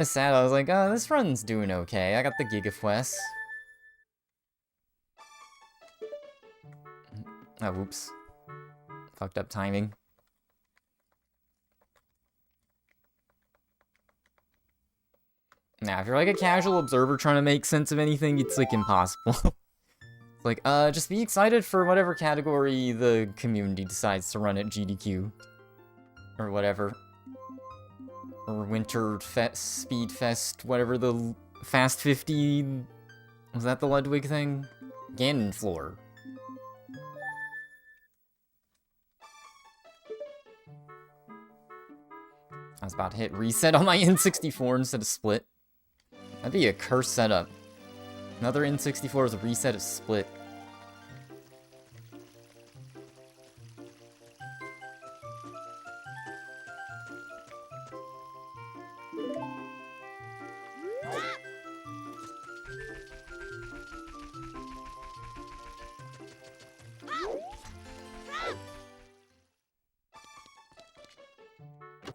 It's sad, I was like, oh, this run's doing okay. I got the Gigafwest. Oh, whoops. Fucked up timing. Now, if you're like a casual observer trying to make sense of anything, it's like impossible. Like, just be excited for whatever category the community decides to run at GDQ. Or whatever. Or Winter Speed Fest, whatever the Fast 50... Was that the Ludwig thing? Ganon floor. I was about to hit reset on my N64 instead of split. That'd be a cursed setup. Another N64 is a reset of split.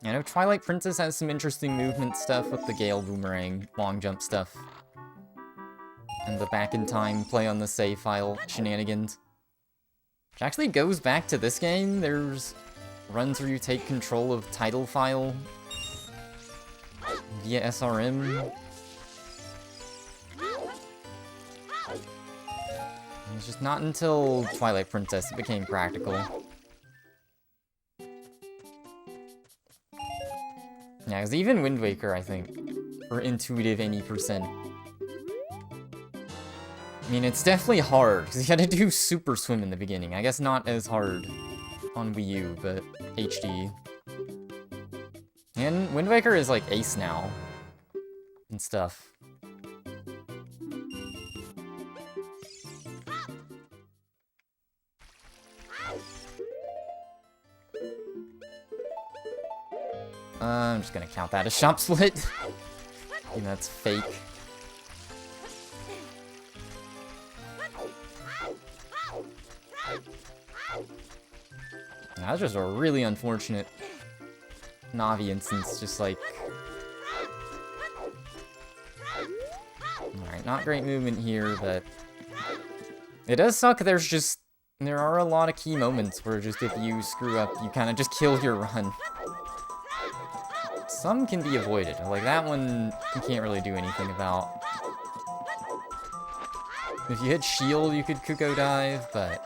I know Twilight Princess has some interesting movement stuff with the Gale Boomerang, long jump stuff. And the back in time play on the save file shenanigans. Which actually goes back to this game. There's runs where you take control of title file via SRM. It's just not until Twilight Princess it became practical. Yeah, because even Wind Waker, I think, or intuitive any percent. I mean, it's definitely hard, because you had to do Super Swim in the beginning. I guess not as hard on Wii U, but HD. And Wind Waker is like ace now. And stuff. I'm just gonna count that as shop split. And that's fake. That was just a really unfortunate Navi instance, just like... Alright, not great movement here, but... It does suck, there are a lot of key moments where just if you screw up, you kind of just kill your run. Some can be avoided, like that one you can't really do anything about. If you hit shield, you could Kuko dive, but...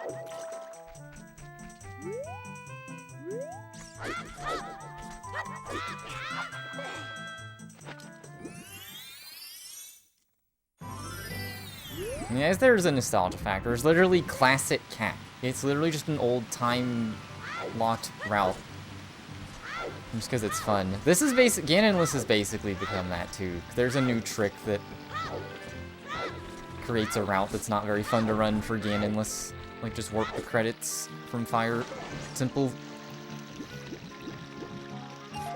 Yeah, there's a nostalgia factor. It's literally classic cat. It's literally just an old time-locked route. Just because it's fun. This is Ganonless has basically become that too. There's a new trick that creates a route that's not very fun to run for Ganonless. Like, just warp the credits from Fire. Simple.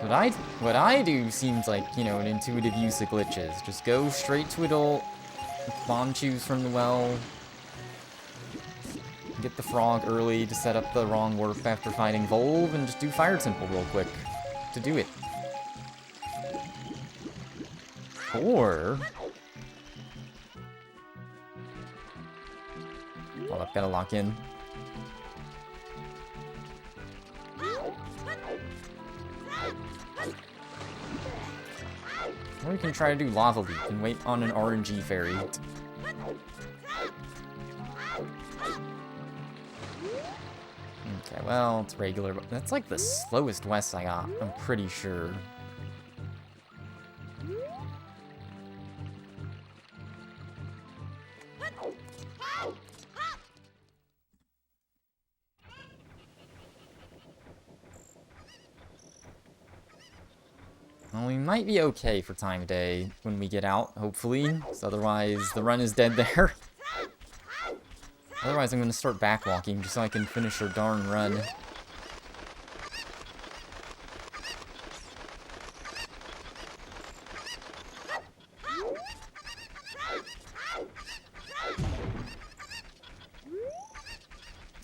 What I do seems like, you know, an intuitive use of glitches. Just go straight to adult, bomb choose from the well, get the frog early to set up the wrong warp after fighting Volve, and just do Fire Temple real quick to do it. Or... Hold up, gotta lock in. Or we can try to do Lava Leap and wait on an RNG fairy. Okay, well, it's regular, but that's like the slowest West I got, I'm pretty sure. Well, we might be okay for time of day when we get out, hopefully, because otherwise the run is dead there. Otherwise I'm gonna start backwalking just so I can finish our darn run.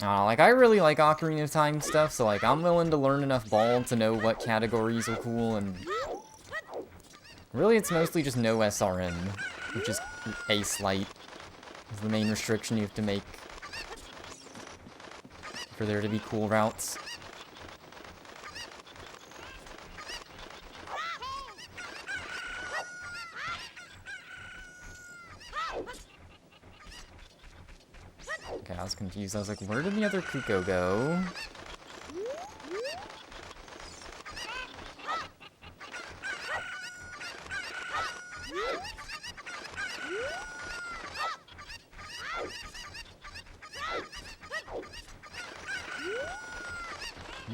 Like, I really like Ocarina of Time stuff, so, like, I'm willing to learn enough ball to know what categories are cool and Really, it's mostly just no SRM, which is a slight. Is the main restriction you have to make for there to be cool routes. Okay, I was confused. I was like, where did the other Kuko go?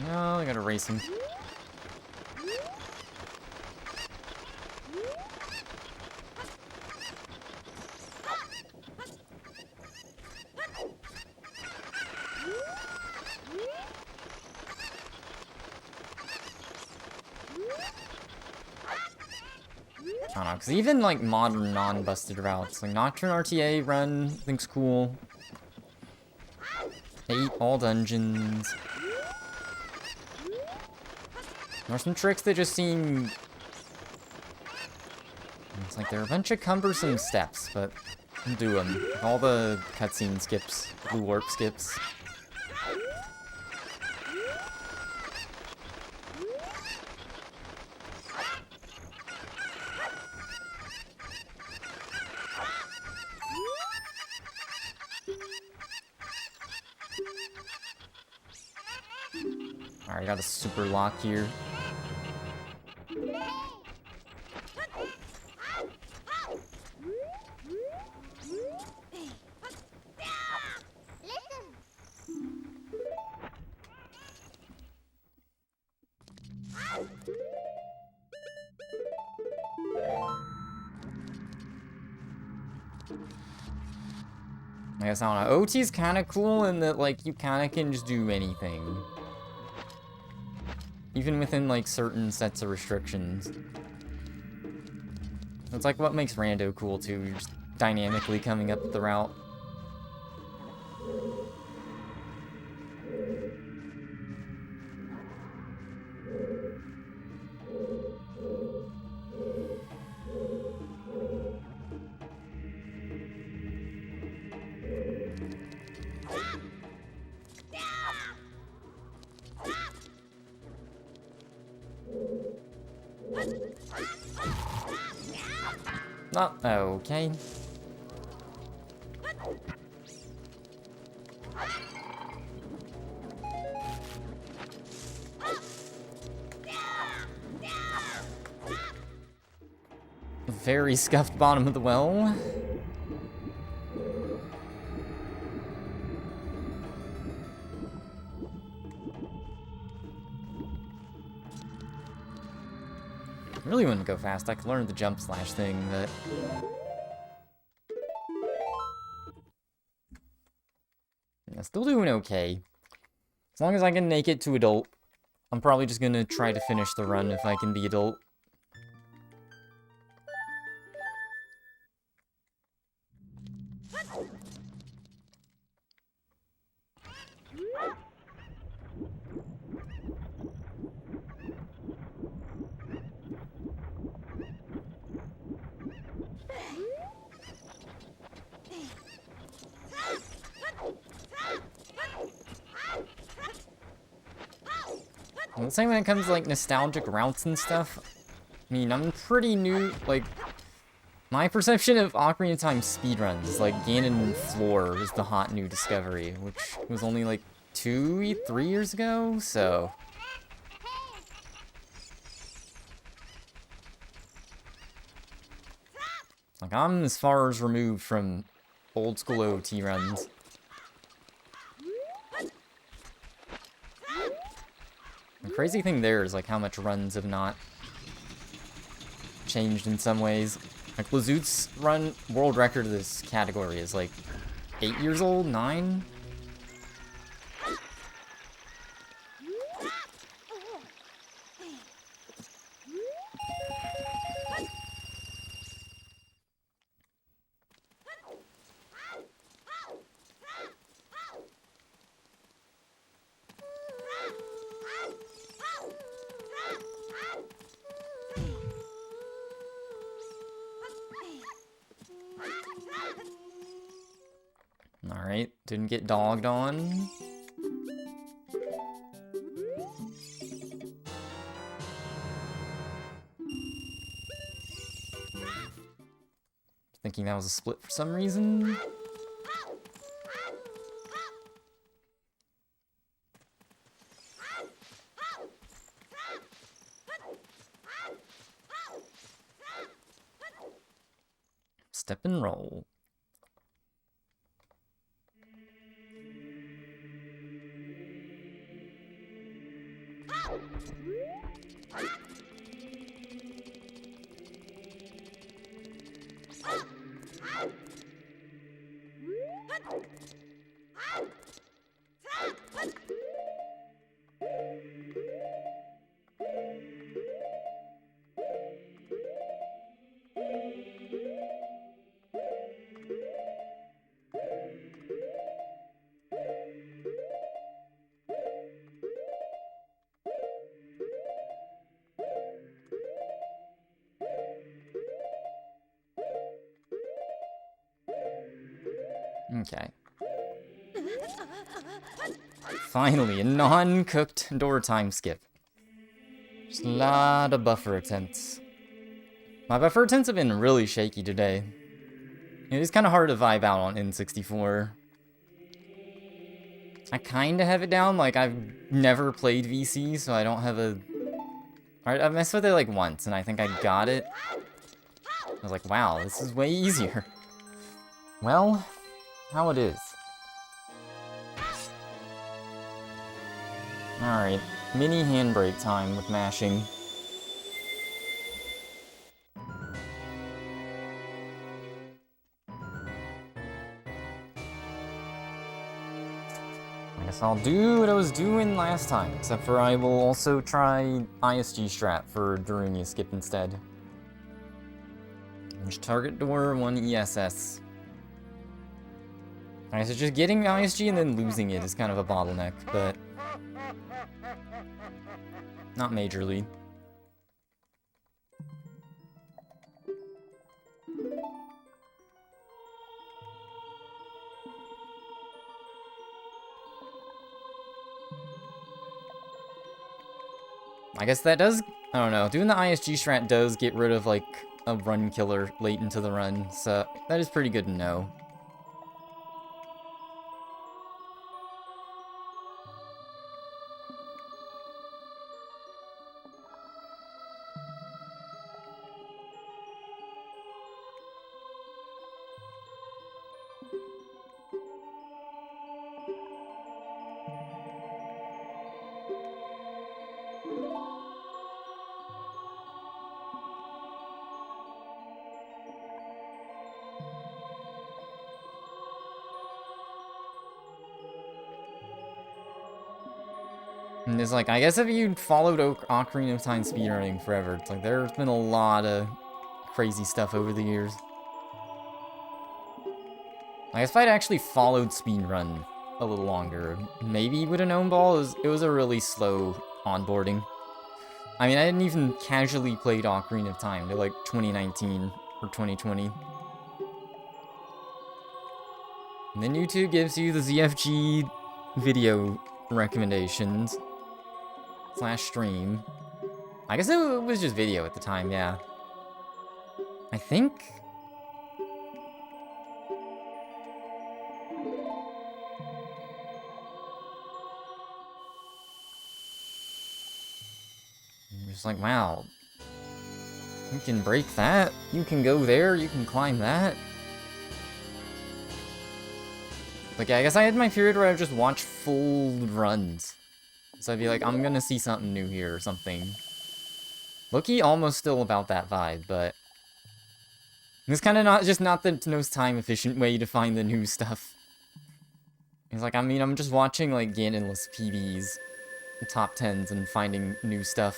No, I gotta race him. I don't know, because even, like, modern non-busted routes, like Nocturne RTA run, I think's cool. 8 all dungeons. There's some tricks that just seem... It's like, they're a bunch of cumbersome steps, but I'll do them. All the cutscene skips, blue warp skips. Alright, got a super lock here. I guess, I don't know. OT's kind of cool in that, like, you kind of can just do anything. Even within, like, certain sets of restrictions. It's like what makes Rando cool, too. You're just dynamically coming up the route. Oh, okay. Very scuffed bottom of the well. I really wouldn't go fast. I could learn the jump slash thing, but... yeah, still doing okay. As long as I can make it to adult. I'm probably just gonna try to finish the run if I can be adult. I'm saying when it comes to, like, nostalgic routes and stuff, I mean, I'm pretty new, like, my perception of Ocarina of Time speedruns is, like, Ganon Floor is the hot new discovery, which was only, like, 3 years ago, so... like, I'm as far as removed from old school OT runs. The crazy thing there is, like, how much runs have not changed in some ways. Like, Lazoot's run world record of this category is, like, 8 years old? 9? Alright, didn't get dogged on. Thinking that was a split for some reason. Step and roll. Okay. Finally, a non-cooked door time skip. Just a lot of buffer attempts. My buffer attempts have been really shaky today. It is kind of hard to vibe out on N64. I kind of have it down, like I've never played VC, so I don't have a... I messed with it like once, and I think I got it. I was like, wow, this is way easier. Well, how it is. Alright, mini handbrake time with mashing. I guess I'll do what I was doing last time, except for I will also try ISG strat for Darunia skip instead. Which target door, 1 ESS. Alright, so just getting ISG and then losing it is kind of a bottleneck, but not majorly. I guess that does, I don't know, doing the ISG strat does get rid of, like, a run killer late into the run, so that is pretty good to know. And it's like, I guess if you followed Ocarina of Time speedrunning forever, it's like there's been a lot of crazy stuff over the years. I guess if I'd actually followed speedrun a little longer, maybe you would have known Ball. It was a really slow onboarding. I mean, I didn't even casually play Ocarina of Time till like 2019 or 2020. And then YouTube gives you the ZFG video recommendations / stream. I guess it was just video at the time, yeah. I think. I'm just like, wow. You can break that. You can go there. You can climb that. Like, I guess I had my period where I would just watch full runs. So I'd be like, I'm gonna see something new here or something. Low-key almost still about that vibe, but it's kind of not the most time-efficient way to find the new stuff. It's like, I mean, I'm just watching, like, Ganonless PBs, top 10s, and finding new stuff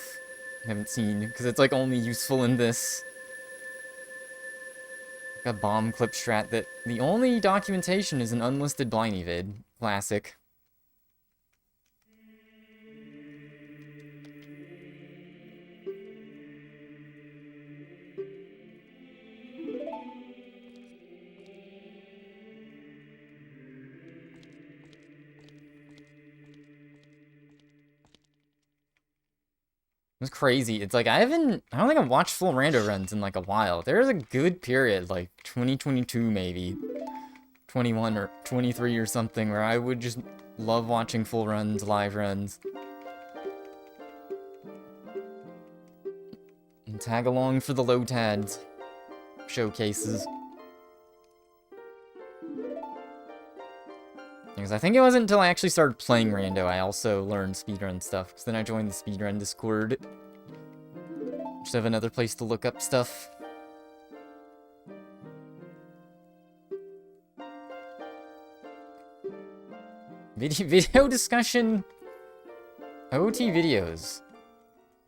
I haven't seen, because it's, like, only useful in this. Like a bomb clip strat that the only documentation is an unlisted Bliney vid. Classic. was crazy. It's like, I don't think I've watched full rando runs in like a while. There's a good period, like 2022 maybe, 21 or 23 or something, where I would just love watching full runs, live runs. And tag along for the low tads showcases. Because I think it wasn't until I actually started playing rando I also learned speedrun stuff. Because then I joined the speedrun Discord. Just have another place to look up stuff. Video discussion. OT videos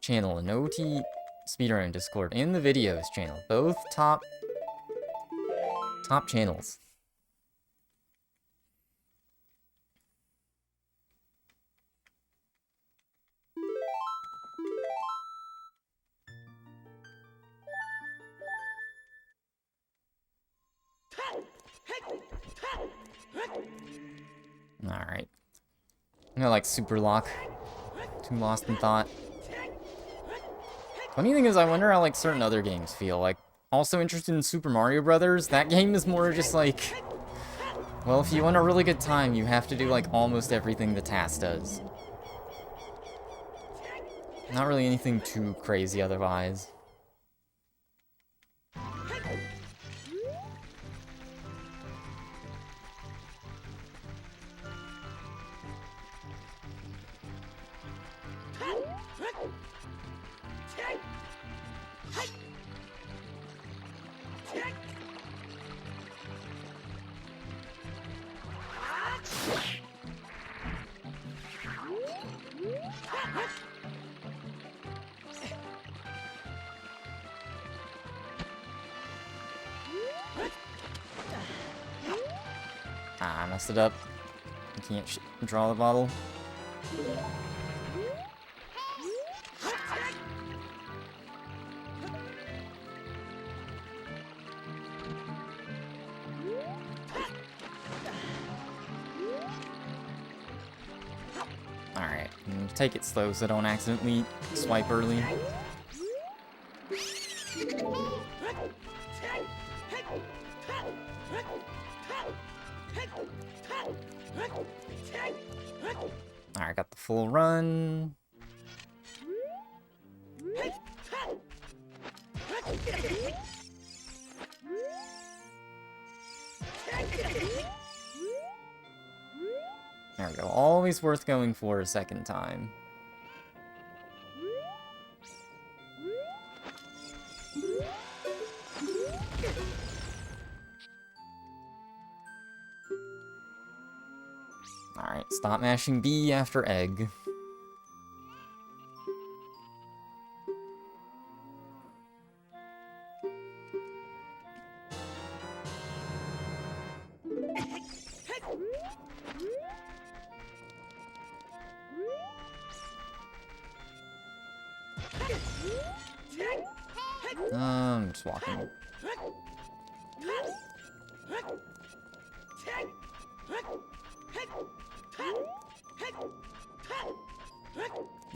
channel and OT speedrun Discord and the videos channel. Both top channels. Alright. I'm gonna like super lock. Too lost in thought. Funny thing is, I wonder how like certain other games feel. Like, also interested in Super Mario Brothers. That game is more just like, well, if you want a really good time, you have to do like almost everything the task does. Not really anything too crazy otherwise. Ah, I messed it up. You can't draw the bottle. Alright, take it slow so I don't accidentally swipe early. Alright, got the full run. There we go. Always worth going for a second time. Alright, stop mashing B after egg. I'm just walking.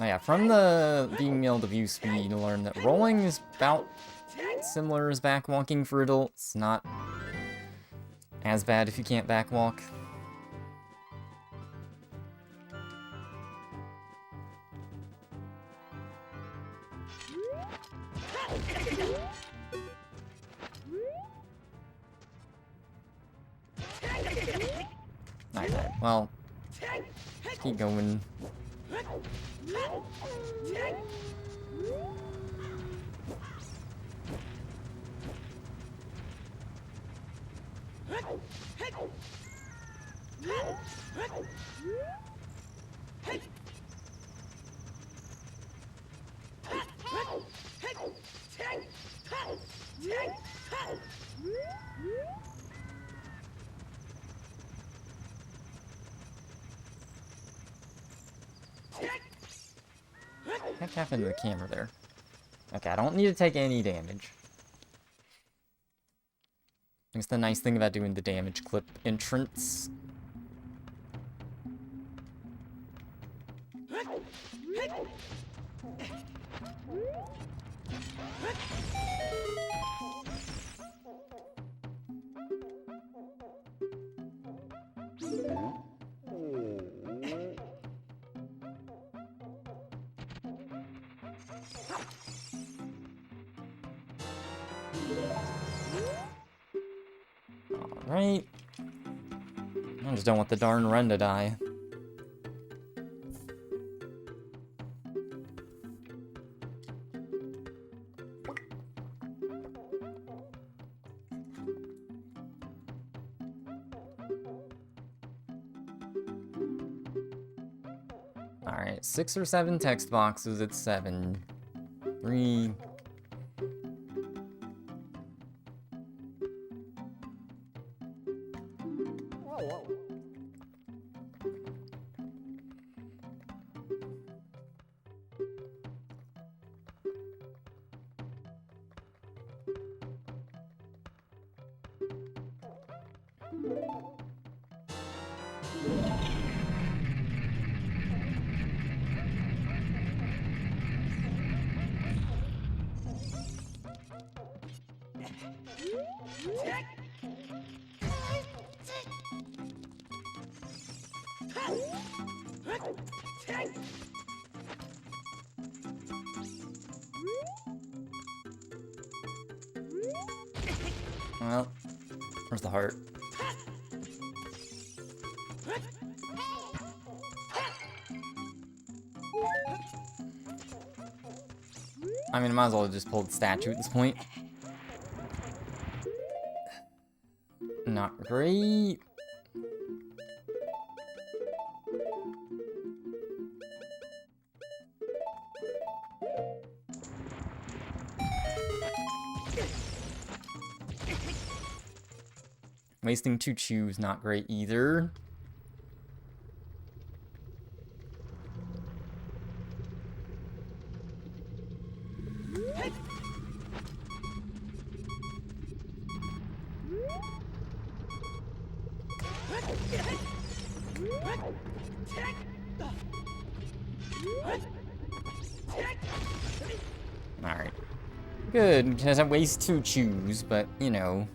Oh yeah, from the being able to view speed, you learn that rolling is about similar as backwalking for adults. Not as bad if you can't backwalk. Okay, well, keep going. What the heck happened to the camera there? Okay, I don't need to take any damage. That's the nice thing about doing the damage clip entrance. Alright. I just don't want the darn run to die. Alright, 6 or 7 text boxes at 7. 3. Well, where's the heart? I mean, I might as well have just pulled the statue at this point. Not great. Wasting 2 chews, not great either. Alright. Good, because I waste 2 chews, but, you know.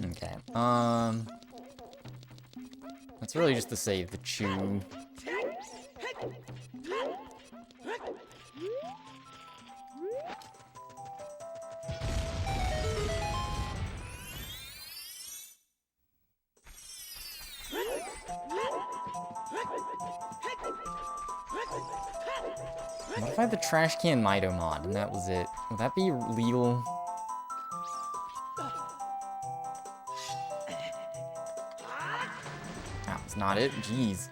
Okay, that's really just to save the chew. What if I had the trash can Mido mod and that was it? Would that be legal? That's not it? Jeez.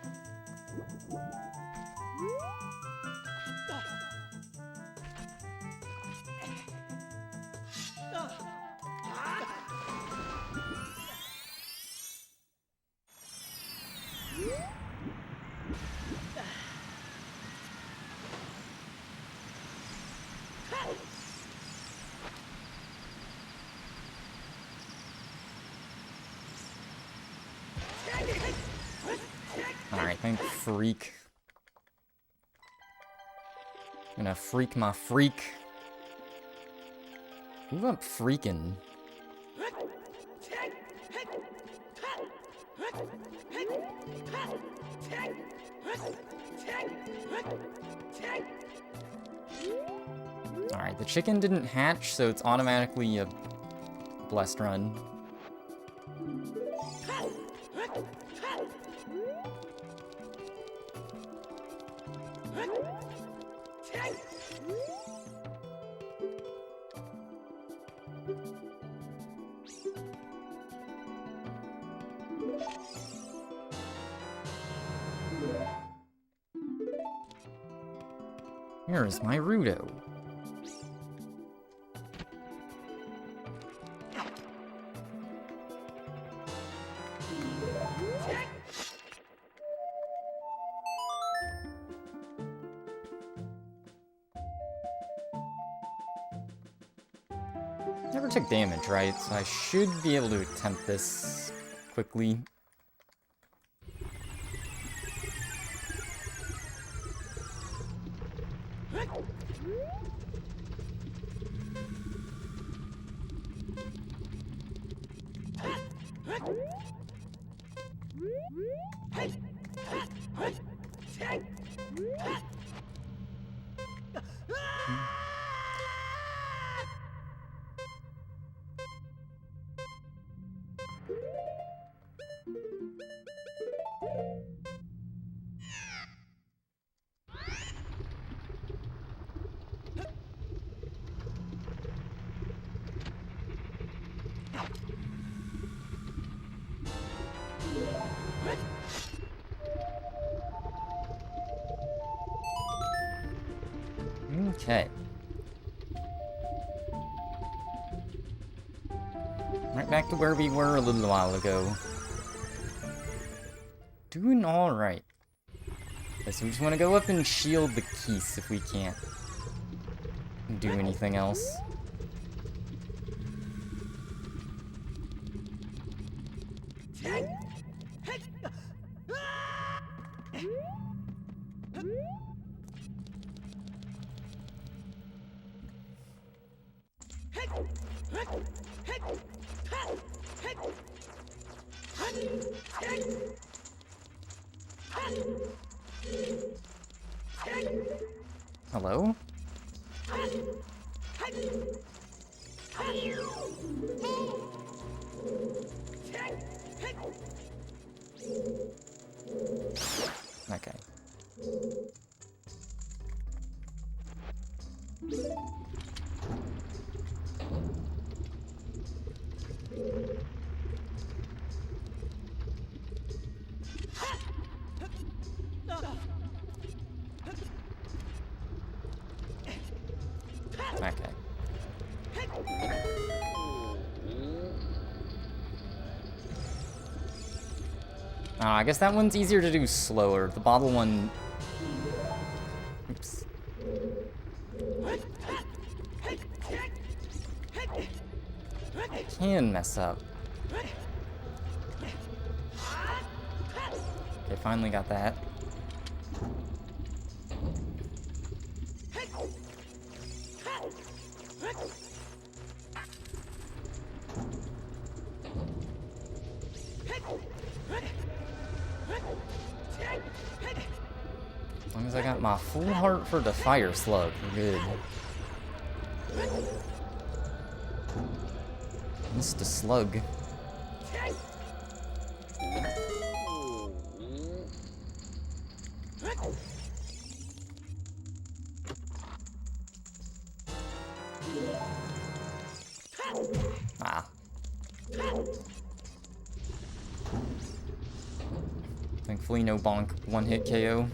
Alright, thank freak. I'm gonna freak my freak. Move up freaking. Alright, the chicken didn't hatch, so it's automatically a blessed run. Where is my Rudo? Never took damage, right? So I should be able to attempt this quickly. Okay. Right back to where we were a little while ago. Doing alright. So we just want to go up and shield the keys if we can't do anything else. Hello? Okay. Okay. I guess that one's easier to do slower. The bottle one... Oops. Can mess up. Okay, finally got that. As long as I got my full heart for the fire slug, we're good. Missed a slug. Ah. Thankfully, no bonk one-hit KO.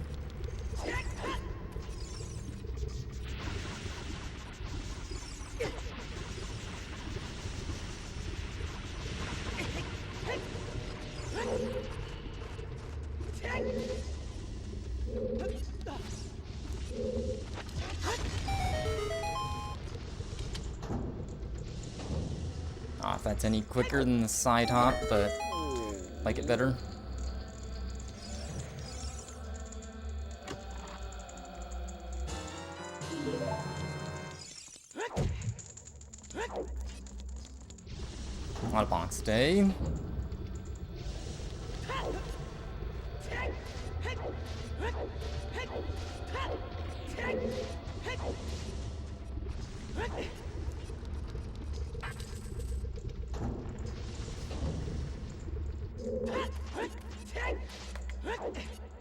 If that's any quicker than the side hop, but like it better. A lot of bonks today.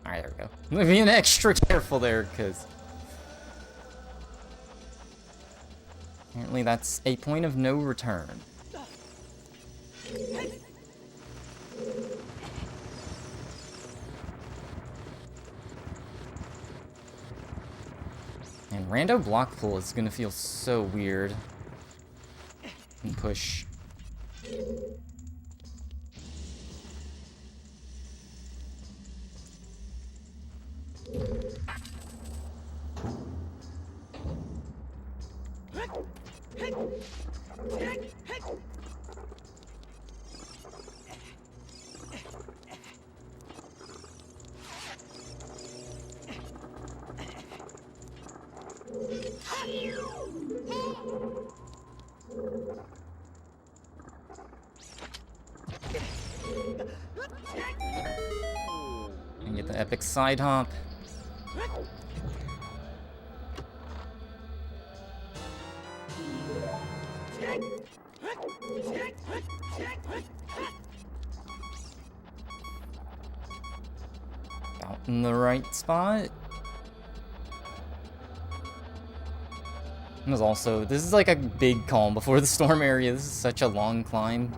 Alright, there we go. I'm being extra careful there, because apparently that's a point of no return. And rando block pull is gonna feel so weird. And push. quick side hop. About in the right spot. This is like a big calm before the storm area. This is such a long climb.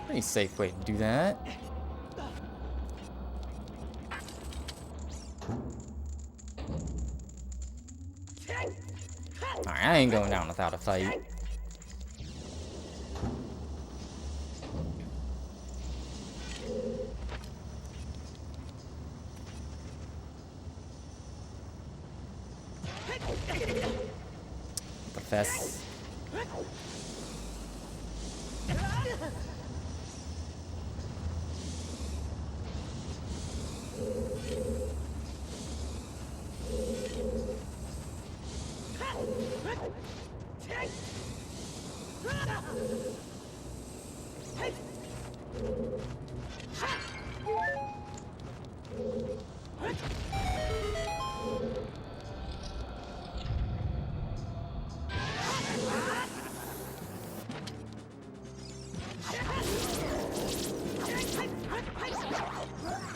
Pretty safe way to do that. Alright, I ain't going down without a fight. The fest.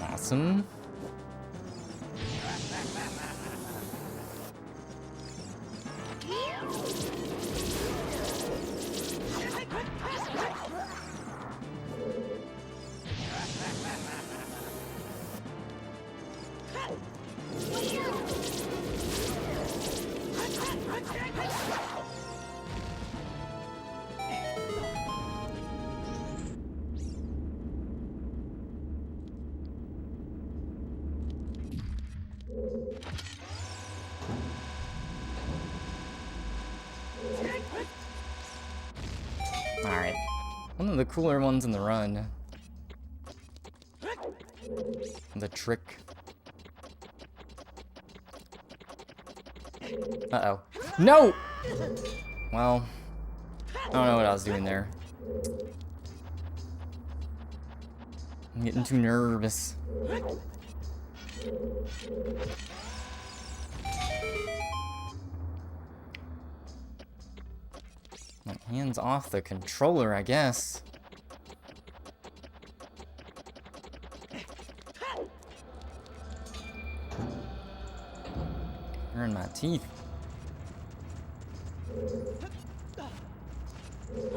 Awesome. Alright. One of the cooler ones in the run. The trick. Uh-oh. No! Well, I don't know what I was doing there. I'm getting too nervous. Like, hands off the controller, I guess. Burn my teeth.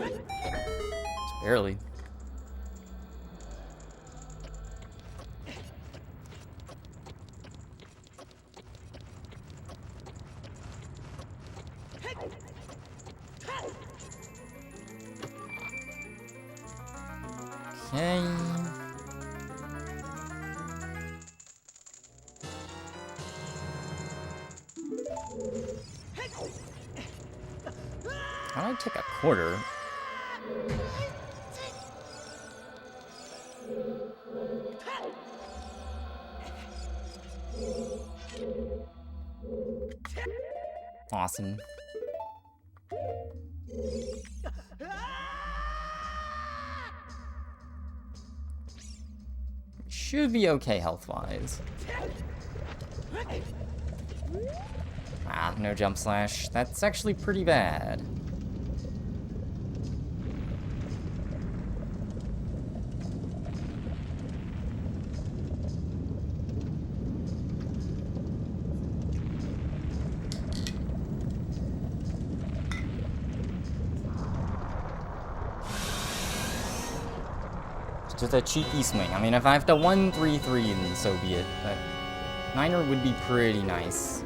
Just barely. Okay. How do I take a quarter? Awesome. Should be okay health-wise. Ah, no jump slash. That's actually pretty bad. Just a cheeky swing. I mean, if I have to 1-3-3, then so be it. But Niner would be pretty nice.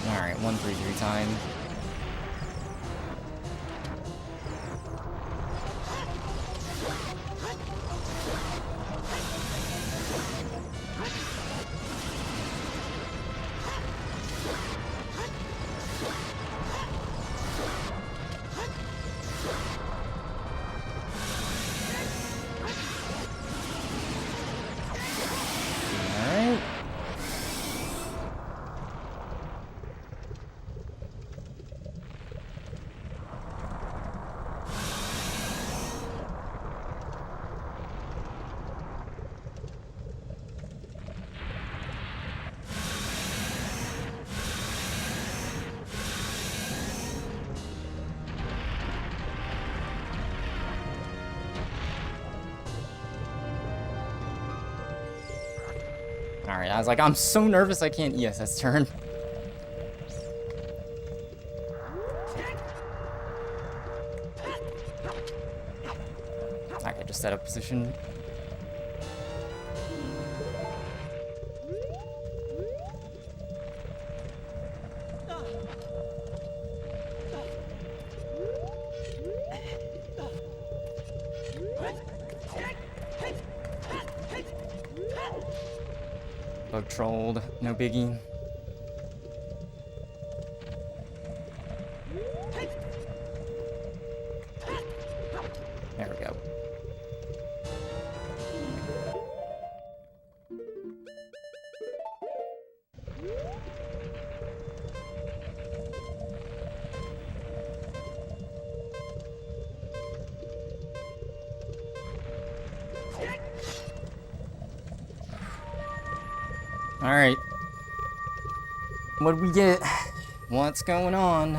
Alright, 1-3-3 time. Alright, I was like, I'm so nervous I can't ESS turn. Okay, just set up position. Bug trolled, no biggie. There we go. Alright. What'd we get? What's going on?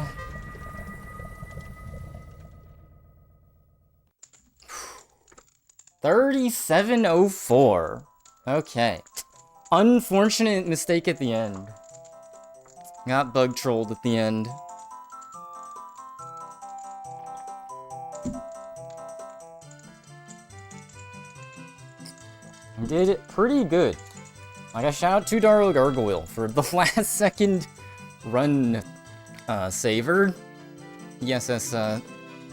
$37.04. Okay. Unfortunate mistake at the end. Got bug trolled at the end. Did it pretty good. Like, I shout out to Darla Gargoyle for the last second run saver. ESS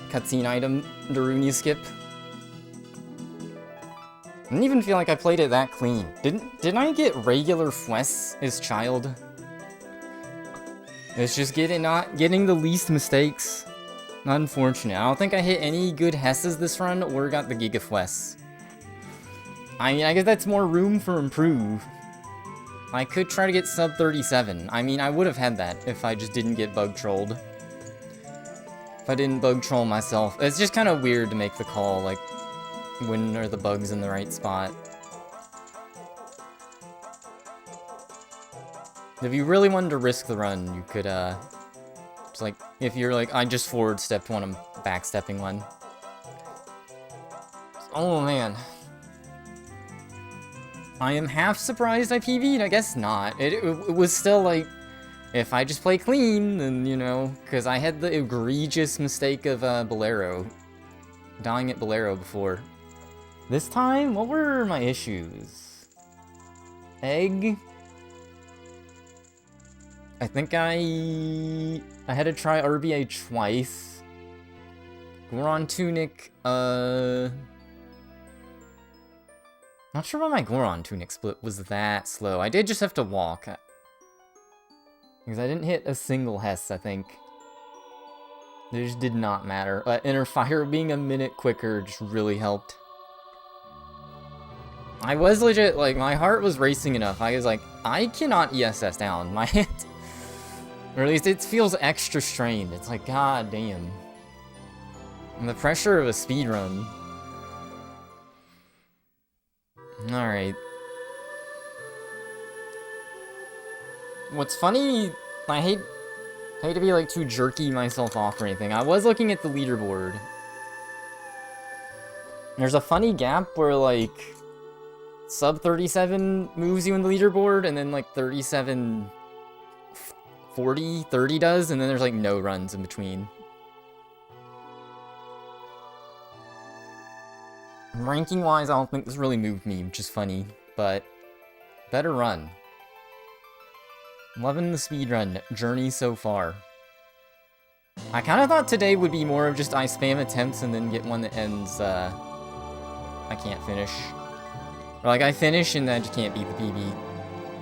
cutscene item, Daruni skip. I didn't even feel like I played it that clean. Didn't I get regular Fwes as child? It's just not getting the least mistakes. Unfortunate. I don't think I hit any good Hesses this run or got the Giga Fwes. I mean, I guess that's more room for improve. I could try to get sub 37. I mean, I would have had that if I just didn't get bug trolled. If I didn't bug troll myself. It's just kind of weird to make the call, like, when are the bugs in the right spot? If you really wanted to risk the run, you could, just like, if you're like, I just forward stepped one, I'm backstepping one. Oh man. I am half surprised I PB'd, I guess not. It was still like, if I just play clean, then, you know, because I had the egregious mistake of Bolero. Dying at Bolero before. This time, what were my issues? Egg? I think I had to try RBA twice. Goron Tunic, not sure why my Goron Tunic split was that slow. I did just have to walk. Because I didn't hit a single Hess, I think. It just did not matter. Inner Fire being a minute quicker just really helped. I was legit, like, my heart was racing enough. I was like, I cannot ESS down. My hand... Or at least it feels extra strained. It's like, god damn. And the pressure of a speedrun. Alright. What's funny, I hate to be like too jerky myself off or anything. I was looking at the leaderboard. There's a funny gap where like sub 37 moves you in the leaderboard and then like 37 40 30 does, and then there's like no runs in between. Ranking-wise, I don't think this really moved me, which is funny, but better run. Loving the speedrun journey so far. I kind of thought today would be more of just I spam attempts and then get one that ends, I can't finish. Or like, I finish and then I just can't beat the PB.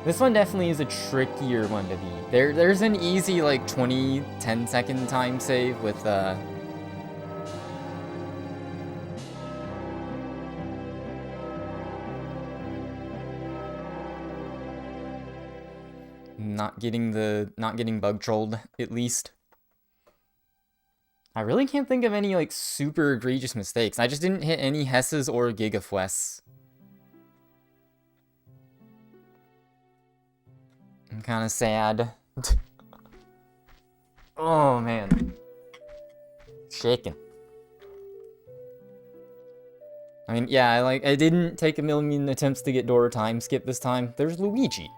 This one definitely is a trickier one to beat. There's an easy, like, 10-second time save with, not getting bug trolled, at least. I really can't think of any, like, super egregious mistakes. I just didn't hit any Hesses or Giga Fwes. I'm kind of sad. Oh, man. Shaking. I mean, yeah, I didn't take a million attempts to get Dora time skip this time. There's Luigi.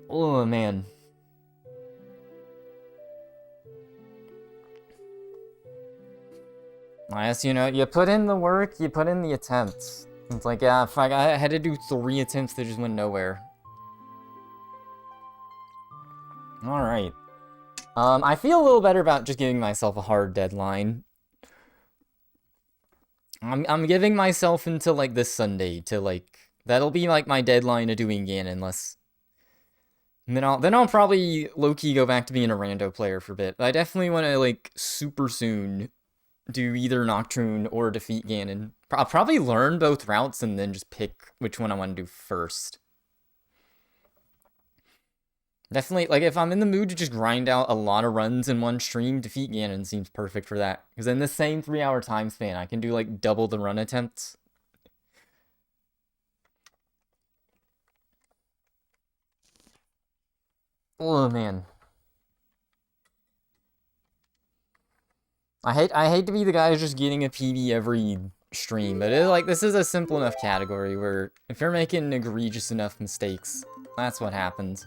Oh, man. I guess, you know, you put in the work, you put in the attempts. It's like, yeah, fuck, I had to do 3 attempts that just went nowhere. Alright. I feel a little better about just giving myself a hard deadline. I'm giving myself until, like, this Sunday to, like... That'll be, like, my deadline of doing Ganon, unless... And then I'll probably low-key go back to being a rando player for a bit. But I definitely want to, like, super soon do either Nocturne or defeat Ganon. I'll probably learn both routes and then just pick which one I want to do first. Definitely, like, if I'm in the mood to just grind out a lot of runs in one stream, defeat Ganon seems perfect for that. Because in the same 3-hour time span, I can do, like, double the run attempts. Oh, man. I hate to be the guy who's just getting a PB every stream, but like, this is a simple enough category where if you're making egregious enough mistakes, that's what happens.